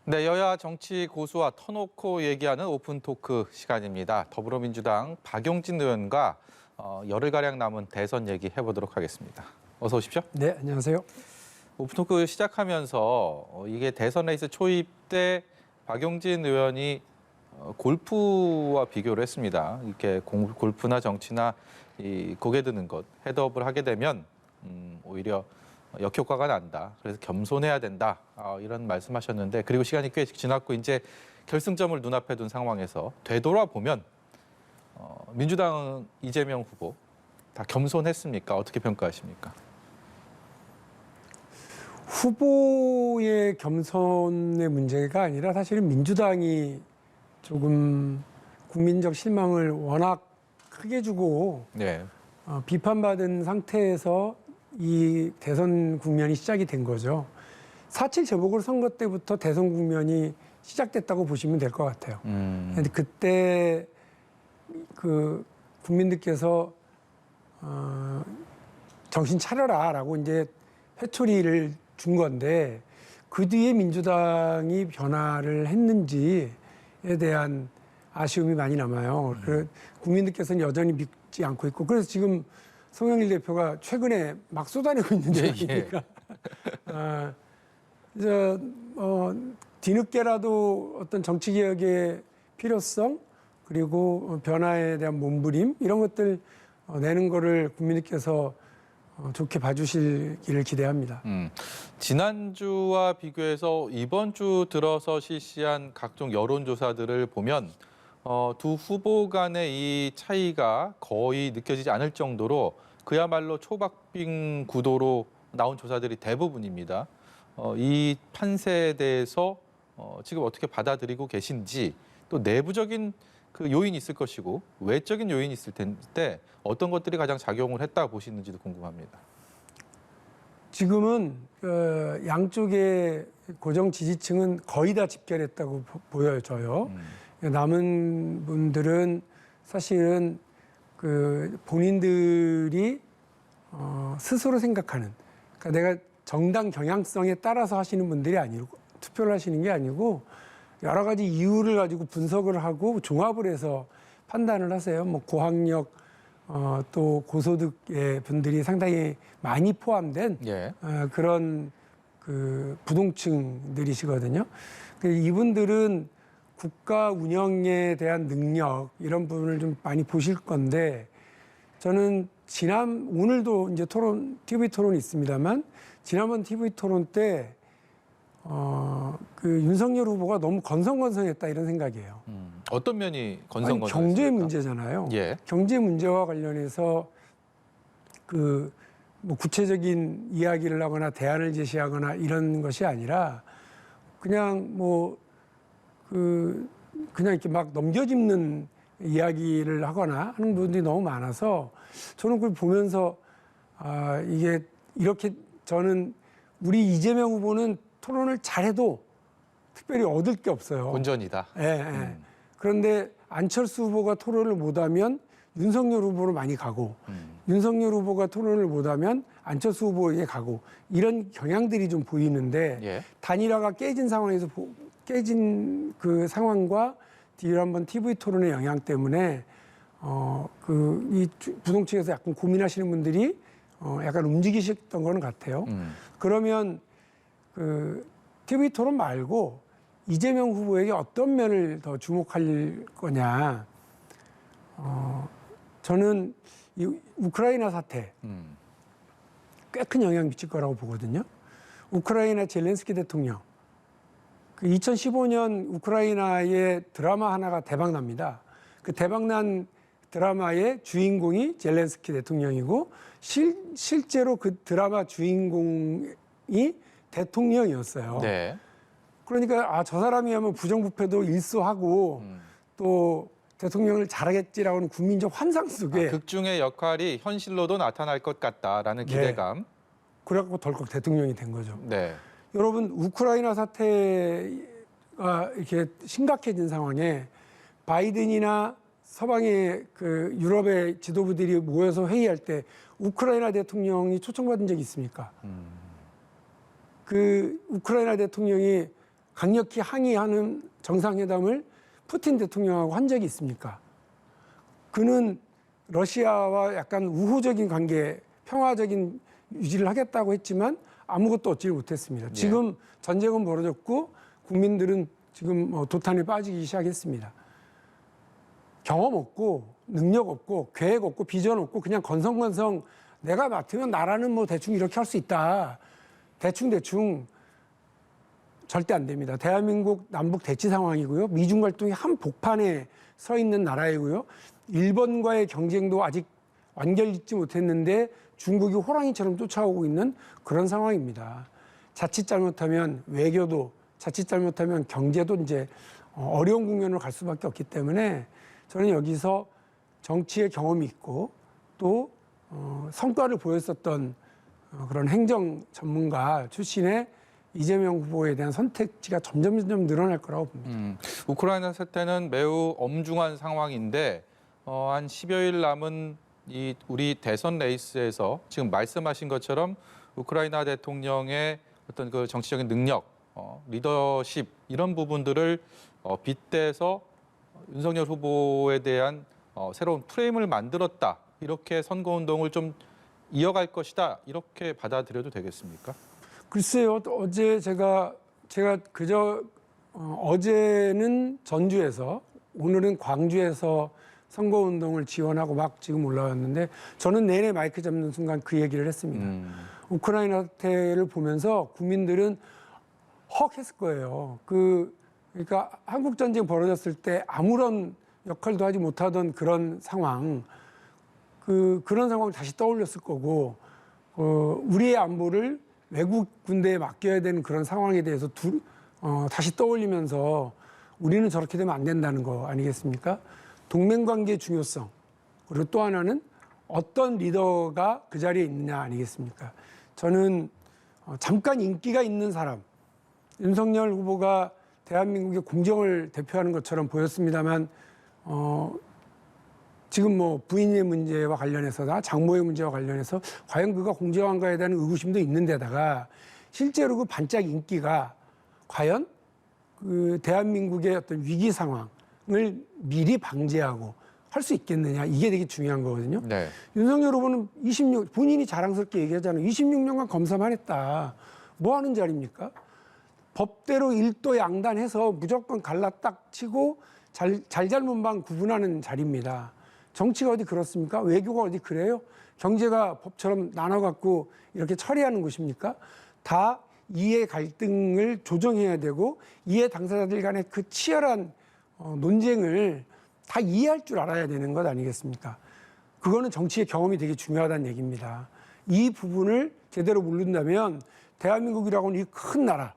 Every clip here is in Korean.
네, 여야 정치 고수와 터놓고 얘기하는 오픈 토크 시간입니다. 더불어민주당 박용진 의원과 열흘가량 남은 대선 얘기 해보도록 하겠습니다. 어서 오십시오. 네, 안녕하세요. 오픈 토크 시작하면서 이게 대선 레이스 초입 때 박용진 의원이 골프와 비교를 했습니다. 이렇게 골프나 정치나 이 고개 드는 것, 헤드업을 하게 되면 오히려 역효과가 난다. 그래서 겸손해야 된다. 이런 말씀하셨는데, 그리고 시간이 꽤 지났고 이제 결승점을 눈앞에 둔 상황에서 되돌아보면 민주당 이재명 후보 다 겸손했습니까? 어떻게 평가하십니까? 후보의 겸손의 문제가 아니라 사실은 민주당이 조금 국민적 실망을 워낙 크게 주고 네. 비판받은 상태에서 이 대선 국면이 시작이 된 거죠. 4.7 재보궐선거 때부터 대선 국면이 시작됐다고 보시면 될 것 같아요. 그런데 그때 그 국민들께서 정신 차려라라고 이제 회초리를 준 건데, 그 뒤에 민주당이 변화를 했는지에 대한 아쉬움이 많이 남아요. 국민들께서는 여전히 믿지 않고 있고, 그래서 지금 송영길 대표가 최근에 막 쏟아내고 있는 얘기니까 뒤늦게라도 어떤 정치개혁의 필요성, 그리고 변화에 대한 몸부림, 이런 것들 내는 거를 국민들께서 좋게 봐주시기를 기대합니다. 지난주와 비교해서 이번 주 들어서 실시한 각종 여론조사들을 보면 두 후보 간의 이 차이가 거의 느껴지지 않을 정도로 그야말로 초박빙 구도로 나온 조사들이 대부분입니다. 이 판세에 대해서 지금 어떻게 받아들이고 계신지, 또 내부적인 그 요인이 있을 것이고 외적인 요인이 있을 텐데 어떤 것들이 가장 작용을 했다 보시는지도 궁금합니다. 지금은 양쪽의 고정 지지층은 거의 다 집결했다고 보여져요. 남은 분들은 사실은 그 본인들이 스스로 생각하는, 그러니까 내가 정당 경향성에 따라서 하시는 분들이 아니고, 투표를 하시는 게 아니고 여러 가지 이유를 가지고 분석을 하고 종합을 해서 판단을 하세요. 뭐 고학력, 또 고소득의 분들이 상당히 많이 포함된 그런 그 부동층들이시거든요. 이분들은 국가 운영에 대한 능력, 이런 부분을 좀 많이 보실 건데, 저는 오늘도 이제 TV 토론이 있습니다만, 지난번 TV 토론 때 그 윤석열 후보가 너무 건성건성했다, 이런 생각이에요. 어떤 면이 건성건성했습니까? 경제 문제잖아요. 예. 경제 문제와 관련해서 그 뭐 구체적인 이야기를 하거나 대안을 제시하거나 이런 것이 아니라 그냥 그냥 이렇게 막 넘겨짚는 이야기를 하거나 하는 분들이 너무 많아서, 저는 그걸 보면서 이게 이렇게, 저는 우리 이재명 후보는 토론을 잘해도 특별히 얻을 게 없어요. 본전이다. 예. 그런데 안철수 후보가 토론을 못하면 윤석열 후보로 많이 가고, 윤석열 후보가 토론을 못하면 안철수 후보에게 가고, 이런 경향들이 좀 보이는데, 단일화가 깨진 상황에서 깨진 그 상황과 뒤로 한번 TV 토론의 영향 때문에 이 부동층에서 약간 고민하시는 분들이 약간 움직이셨던 거는 같아요. 그러면 그 TV 토론 말고 이재명 후보에게 어떤 면을 더 주목할 거냐? 저는 이 우크라이나 사태 꽤 큰 영향 미칠 거라고 보거든요. 우크라이나 젤렌스키 대통령, 그 2015년 우크라이나의 드라마 하나가 대박납니다. 그 대박난 드라마의 주인공이 젤렌스키 대통령이고, 실제로 그 드라마 주인공이 대통령이었어요. 네. 그러니까 저 사람이 하면 부정부패도 일소하고 또 대통령을 잘하겠지라고 하는 국민적 환상 속에 극 중의 역할이 현실로도 나타날 것 같다라는 기대감. 그래갖고 덜컥 대통령이 된 거죠. 네. 여러분, 우크라이나 사태가 이렇게 심각해진 상황에 바이든이나 서방의 그 유럽의 지도부들이 모여서 회의할 때 우크라이나 대통령이 초청받은 적이 있습니까? 그 우크라이나 대통령이 강력히 항의하는 정상회담을 푸틴 대통령하고 한 적이 있습니까? 그는 러시아와 약간 우호적인 관계, 평화적인 유지를 하겠다고 했지만 아무것도 얻지를 못했습니다. 지금 전쟁은 벌어졌고 국민들은 지금 도탄에 빠지기 시작했습니다. 경험 없고 능력 없고 계획 없고 비전 없고 그냥 건성건성 내가 맡으면 나라는 뭐 대충 이렇게 할 수 있다. 대충 절대 안 됩니다. 대한민국 남북 대치 상황이고요. 미중 갈등이 한 복판에 서 있는 나라이고요. 일본과의 경쟁도 아직 완결짓지 못했는데 중국이 호랑이처럼 쫓아오고 있는 그런 상황입니다. 자칫 잘못하면 외교도, 자칫 잘못하면 경제도 이제 어려운 국면으로 갈 수밖에 없기 때문에 저는 여기서 정치의 경험이 있고 또 성과를 보였었던 그런 행정 전문가 출신의 이재명 후보에 대한 선택지가 점점 늘어날 거라고 봅니다. 우크라이나 사태는 매우 엄중한 상황인데 한 10여일 남은 이 우리 대선 레이스에서 지금 말씀하신 것처럼 우크라이나 대통령의 어떤 그 정치적인 능력, 리더십 이런 부분들을 빗대서 윤석열 후보에 대한 새로운 프레임을 만들었다. 이렇게 선거운동을 좀 이어갈 것이다. 이렇게 받아들여도 되겠습니까? 글쎄요. 어제 제가 그저 어제는 전주에서 오늘은 광주에서 선거운동을 지원하고 막 지금 올라왔는데 저는 내내 마이크 잡는 순간 그 얘기를 했습니다. 우크라이나 사태를 보면서 국민들은 헉 했을 거예요. 그러니까 한국 전쟁 벌어졌을 때 아무런 역할도 하지 못하던 그런 상황, 그런 상황을 다시 떠올렸을 거고, 우리의 안보를 외국 군대에 맡겨야 되는 그런 상황에 대해서 다시 떠올리면서 우리는 저렇게 되면 안 된다는 거 아니겠습니까? 동맹관계의 중요성, 그리고 또 하나는 어떤 리더가 그 자리에 있느냐 아니겠습니까? 저는 잠깐 인기가 있는 사람, 윤석열 후보가 대한민국의 공정을 대표하는 것처럼 보였습니다만 지금 뭐 부인의 문제와 관련해서나 장모의 문제와 관련해서 과연 그가 공정한가에 대한 의구심도 있는 데다가 실제로 그 반짝 인기가 과연 그 대한민국의 어떤 위기 상황을 미리 방지하고 할 수 있겠느냐, 이게 되게 중요한 거거든요. 네. 윤석열 후보는 본인이 자랑스럽게 얘기하잖아요. 26년간 검사만 했다. 뭐 하는 자리입니까? 법대로 일도 양단해서 무조건 갈라딱 치고 잘잘못만 구분하는 자리입니다. 정치가 어디 그렇습니까? 외교가 어디 그래요? 경제가 법처럼 나눠갖고 이렇게 처리하는 곳입니까? 다 이해 갈등을 조정해야 되고 이해 당사자들 간의 그 치열한 논쟁을 다 이해할 줄 알아야 되는 것 아니겠습니까? 그거는 정치의 경험이 되게 중요하다는 얘기입니다. 이 부분을 제대로 모른다면 대한민국이라고 하는 이 큰 나라,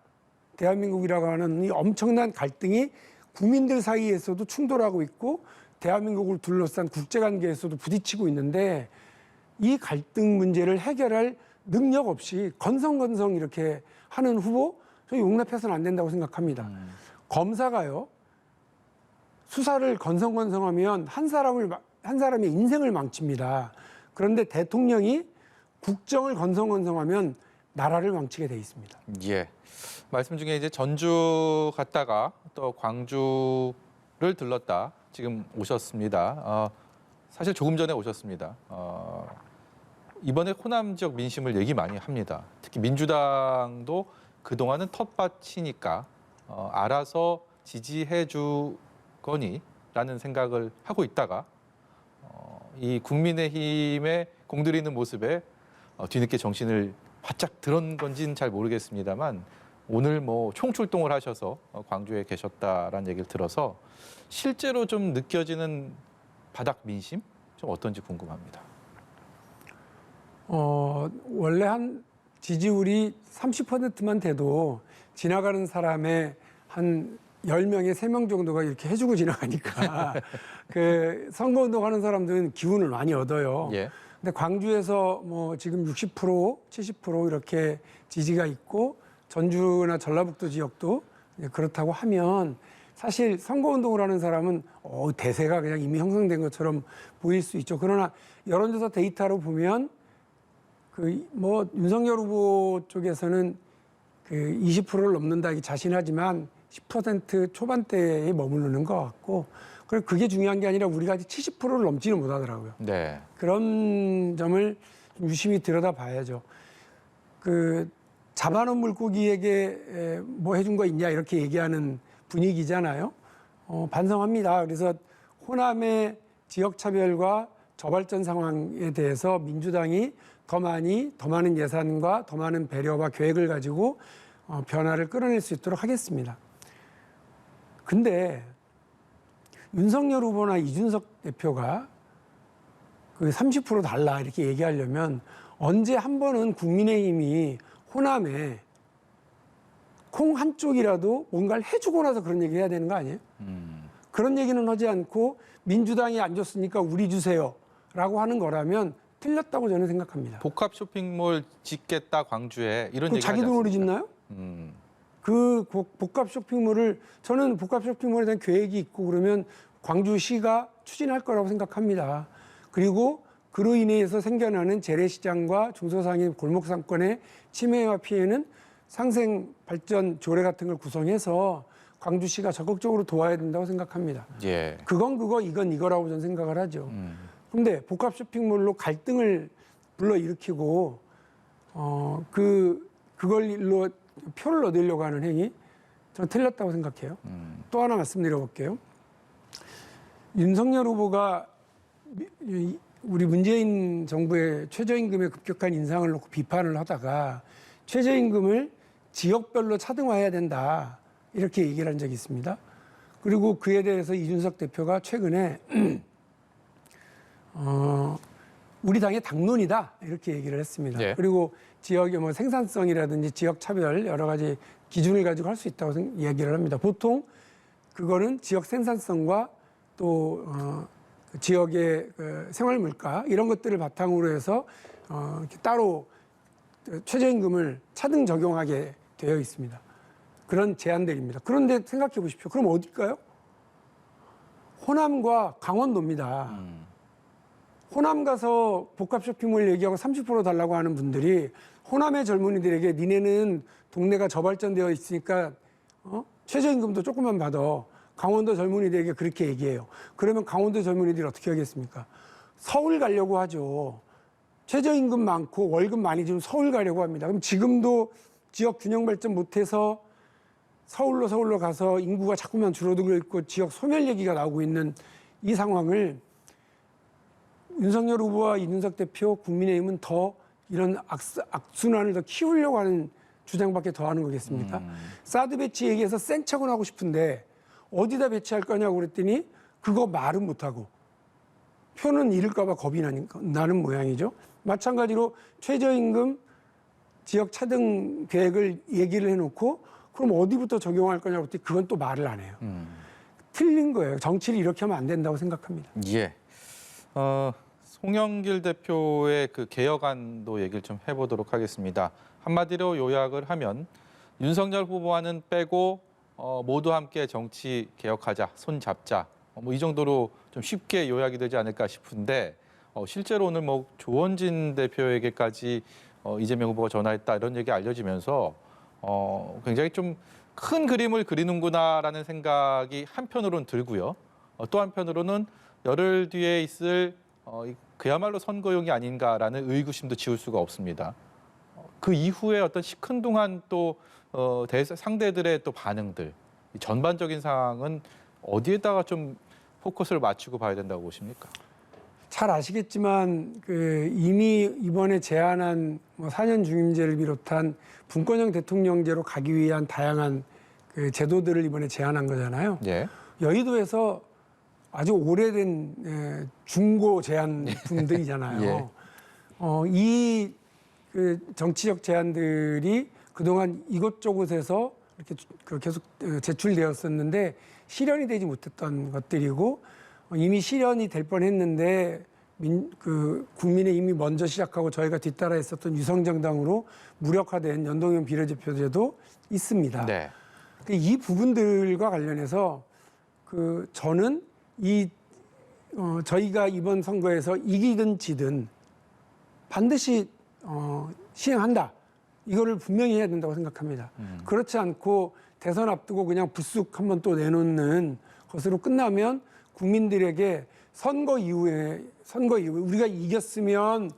대한민국이라고 하는 이 엄청난 갈등이 국민들 사이에서도 충돌하고 있고 대한민국을 둘러싼 국제관계에서도 부딪히고 있는데 이 갈등 문제를 해결할 능력 없이 건성건성 이렇게 하는 후보 저희 용납해서는 안 된다고 생각합니다. 검사가요. 수사를 건성건성하면 한 사람의 인생을 망칩니다. 그런데 대통령이 국정을 건성건성하면 나라를 망치게 돼 있습니다. 예. 말씀 중에 이제 전주 갔다가 또 광주를 들렀다. 지금 오셨습니다. 사실 조금 전에 오셨습니다. 이번에 호남 지역 민심을 얘기 많이 합니다. 특히 민주당도 그동안은 텃밭이니까 알아서 지지해 주거니라는 생각을 하고 있다가 이 국민의힘에 공들이는 모습에 뒤늦게 정신을 바짝 들은 건지는 잘 모르겠습니다만 오늘 뭐 총출동을 하셔서 광주에 계셨다라는 얘기를 들어서 실제로 좀 느껴지는 바닥 민심 좀 어떤지 궁금합니다. 원래 한 지지율이 30%만 돼도 지나가는 사람의 한 10명에 3명 정도가 이렇게 해주고 지나가니까 그 선거운동 하는 사람들은 기운을 많이 얻어요. 예. 근데 광주에서 뭐 지금 60%, 70% 이렇게 지지가 있고 전주나 전라북도 지역도 그렇다고 하면 사실 선거운동을 하는 사람은 대세가 그냥 이미 형성된 것처럼 보일 수 있죠. 그러나 여론조사 데이터로 보면 그 뭐 윤석열 후보 쪽에서는 그 20%를 넘는다 자신하지만 10% 초반대에 머무르는 것 같고, 그리고 그게 중요한 게 아니라 우리가 아직 70%를 넘지는 못하더라고요. 네. 그런 점을 좀 유심히 들여다봐야죠. 그 잡아놓은 물고기에게 뭐 해준 거 있냐 이렇게 얘기하는 분위기잖아요. 반성합니다. 그래서 호남의 지역차별과 저발전 상황에 대해서 민주당이 더 많은 예산과 더 많은 배려와 계획을 가지고 변화를 끌어낼 수 있도록 하겠습니다. 근데 윤석열 후보나 이준석 대표가 그 30% 달라 이렇게 얘기하려면 언제 한 번은 국민의힘이 호남에 콩 한쪽이라도 뭔가를 해주고 나서 그런 얘기 해야 되는 거 아니에요? 그런 얘기는 하지 않고 민주당이 안 줬으니까 우리 주세요라고 하는 거라면 틀렸다고 저는 생각합니다. 복합 쇼핑몰 짓겠다 광주에 이런 그 얘기 자기 하지 돈으로 않습니까? 짓나요? 음. 그 복합 쇼핑몰을 저는 복합 쇼핑몰에 대한 계획이 있고 그러면 광주시가 추진할 거라고 생각합니다. 그리고 그로 인해서 생겨나는 재래시장과 중소상인 골목상권의 침해와 피해는 상생 발전 조례 같은 걸 구성해서 광주시가 적극적으로 도와야 된다고 생각합니다. 예. 그건 그거, 이건 이거라고 저는 생각을 하죠. 그런데 복합 쇼핑몰로 갈등을 불러일으키고 그걸로 표를 얻으려고 하는 행위, 저는 틀렸다고 생각해요. 또 하나 말씀드려볼게요. 윤석열 후보가 우리 문재인 정부의 최저임금의 급격한 인상을 놓고 비판을 하다가 최저임금을 지역별로 차등화해야 된다 이렇게 얘기를 한 적이 있습니다. 그리고 그에 대해서 이준석 대표가 최근에 우리 당의 당론이다 이렇게 얘기를 했습니다. 예. 그리고 지역의 뭐 생산성이라든지 지역 차별 여러 가지 기준을 가지고 할 수 있다고 이야기를 합니다. 보통 그거는 지역 생산성과 또 지역의 그 생활 물가 이런 것들을 바탕으로 해서 이렇게 따로 최저임금을 차등 적용하게 되어 있습니다. 그런 제안들입니다. 그런데 생각해 보십시오. 그럼 어딜까요? 호남과 강원도입니다. 호남 가서 복합 쇼핑몰 얘기하고 30% 달라고 하는 분들이 호남의 젊은이들에게 니네는 동네가 저발전되어 있으니까 최저임금도 조금만 받아. 강원도 젊은이들에게 그렇게 얘기해요. 그러면 강원도 젊은이들이 어떻게 하겠습니까? 서울 가려고 하죠. 최저임금 많고 월급 많이 주면 서울 가려고 합니다. 그럼 지금도 지역 균형 발전 못해서 서울로 가서 인구가 자꾸만 줄어들고 있고 지역 소멸 얘기가 나오고 있는 이 상황을 윤석열 후보와 이준석 대표, 국민의힘은 더 이런 악순환을 더 키우려고 하는 주장밖에 더 하는 거겠습니까? 사드 배치 얘기해서 센 척은 하고 싶은데 어디다 배치할 거냐고 그랬더니 그거 말은 못하고 표는 잃을까 봐 겁이 나는 모양이죠. 마찬가지로 최저임금 지역 차등 계획을 얘기를 해놓고 그럼 어디부터 적용할 거냐고 그랬더니 그건 또 말을 안 해요. 틀린 거예요. 정치를 이렇게 하면 안 된다고 생각합니다. 예. 송영길 대표의 그 개혁안도 얘기를 좀 해보도록 하겠습니다. 한마디로 요약을 하면 윤석열 후보와는 빼고 모두 함께 정치 개혁하자, 손 잡자. 뭐 이 정도로 좀 쉽게 요약이 되지 않을까 싶은데 실제로 오늘 뭐 조원진 대표에게까지 이재명 후보가 전화했다 이런 얘기 알려지면서 굉장히 좀 큰 그림을 그리는구나라는 생각이 한편으로는 들고요. 또 한편으로는 열흘 뒤에 있을 그야말로 선거용이 아닌가라는 의구심도 지울 수가 없습니다. 그 이후에 어떤 시큰둥한 또 상대들의 또 반응들, 전반적인 상황은 어디에다가 좀 포커스를 맞추고 봐야 된다고 보십니까? 잘 아시겠지만 이미 이번에 제안한 4년 중임제를 비롯한 분권형 대통령제로 가기 위한 다양한 제도들을 이번에 제안한 거잖아요. 예. 여의도에서 아주 오래된 중고 제안품들이잖아요. 예. 이 정치적 제안들이 그동안 이곳저곳에서 이렇게 계속 제출되었었는데 실현이 되지 못했던 것들이고 이미 실현이 될 뻔했는데 국민의힘이 먼저 시작하고 저희가 뒤따라 했었던 유성정당으로 무력화된 연동형 비례대표제도 있습니다. 네. 이 부분들과 관련해서 저는 저희가 이번 선거에서 이기든 지든 반드시 시행한다 이거를 분명히 해야 된다고 생각합니다. 그렇지 않고 대선 앞두고 그냥 불쑥 한번 또 내놓는 것으로 끝나면 국민들에게 선거 이후에 우리가 이겼으면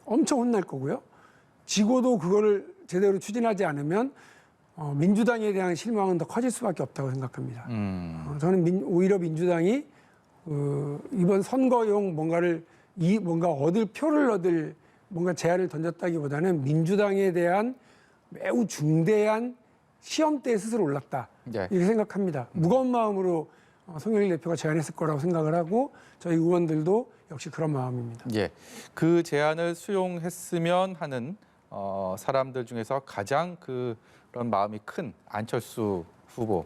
엄청 혼날 거고요. 지고도 그거를 제대로 추진하지 않으면 민주당에 대한 실망은 더 커질 수밖에 없다고 생각합니다. 저는 오히려 민주당이 이번 선거용 뭔가 표를 얻을 뭔가 제안을 던졌다기보다는 민주당에 대한 매우 중대한 시험대에 스스로 올랐다. 네. 이렇게 생각합니다. 무거운 마음으로 송영길 대표가 제안했을 거라고 생각을 하고 저희 의원들도 역시 그런 마음입니다. 예, 그 제안을 수용했으면 하는 사람들 중에서 가장 그런 마음이 큰 안철수 후보.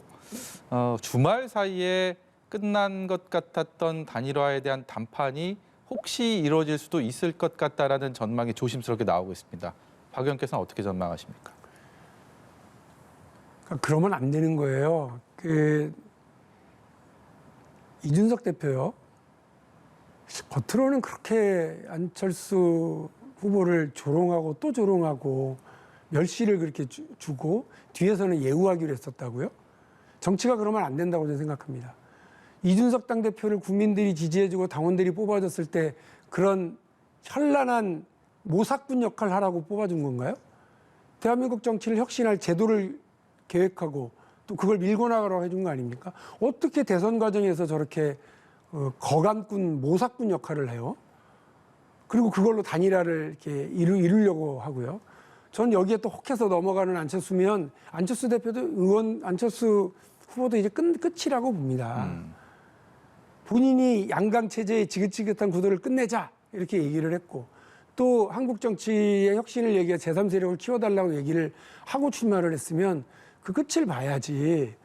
주말 사이에 끝난 것 같았던 단일화에 대한談판이 혹시 이루어질 수도 있을 것 같다라는 전망이 조심스럽게 나오고 있습니다. 박 의원께서는 어떻게 전망하십니까? 그러면 안 되는 거예요. 이준석 대표요. 겉으로는 그렇게 안철수 후보를 조롱하고 또 조롱하고 멸시를 그렇게 주고 뒤에서는 예우하기로 했었다고요? 정치가 그러면 안 된다고 저는 생각합니다. 이준석 당대표를 국민들이 지지해주고 당원들이 뽑아줬을 때 그런 현란한 모사꾼 역할을 하라고 뽑아준 건가요? 대한민국 정치를 혁신할 제도를 계획하고 또 그걸 밀고 나가라고 해준 거 아닙니까? 어떻게 대선 과정에서 저렇게 거간꾼, 모사꾼 역할을 해요? 그리고 그걸로 단일화를 이렇게 이루려고 하고요. 전 여기에 또 혹해서 넘어가는 안철수면 안철수 대표도 안철수 후보도 이제 끝이라고 봅니다. 본인이 양강 체제의 지긋지긋한 구도를 끝내자 이렇게 얘기를 했고 또 한국 정치의 혁신을 얘기해 제3세력을 키워달라고 얘기를 하고 출마를 했으면 그 끝을 봐야지.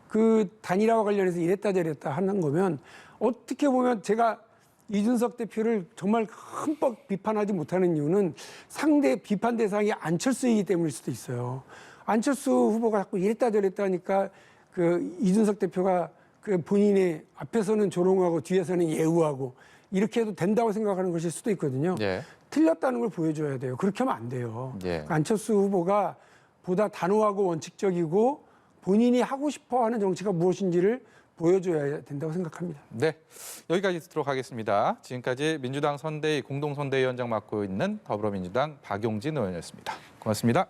그 단일화와 관련해서 이랬다 저랬다 하는 거면 어떻게 보면 제가 이준석 대표를 정말 흠뻑 비판하지 못하는 이유는 상대 비판 대상이 안철수이기 때문일 수도 있어요. 안철수 후보가 자꾸 이랬다 저랬다 하니까 이준석 대표가 본인의 앞에서는 조롱하고 뒤에서는 예우하고 이렇게 해도 된다고 생각하는 것일 수도 있거든요. 예. 틀렸다는 걸 보여줘야 돼요. 그렇게 하면 안 돼요. 예. 안철수 후보가 보다 단호하고 원칙적이고 본인이 하고 싶어하는 정치가 무엇인지를 보여줘야 된다고 생각합니다. 네, 여기까지 듣도록 하겠습니다. 지금까지 민주당 선대위 공동선대위원장 맡고 있는 더불어민주당 박용진 의원이었습니다. 고맙습니다.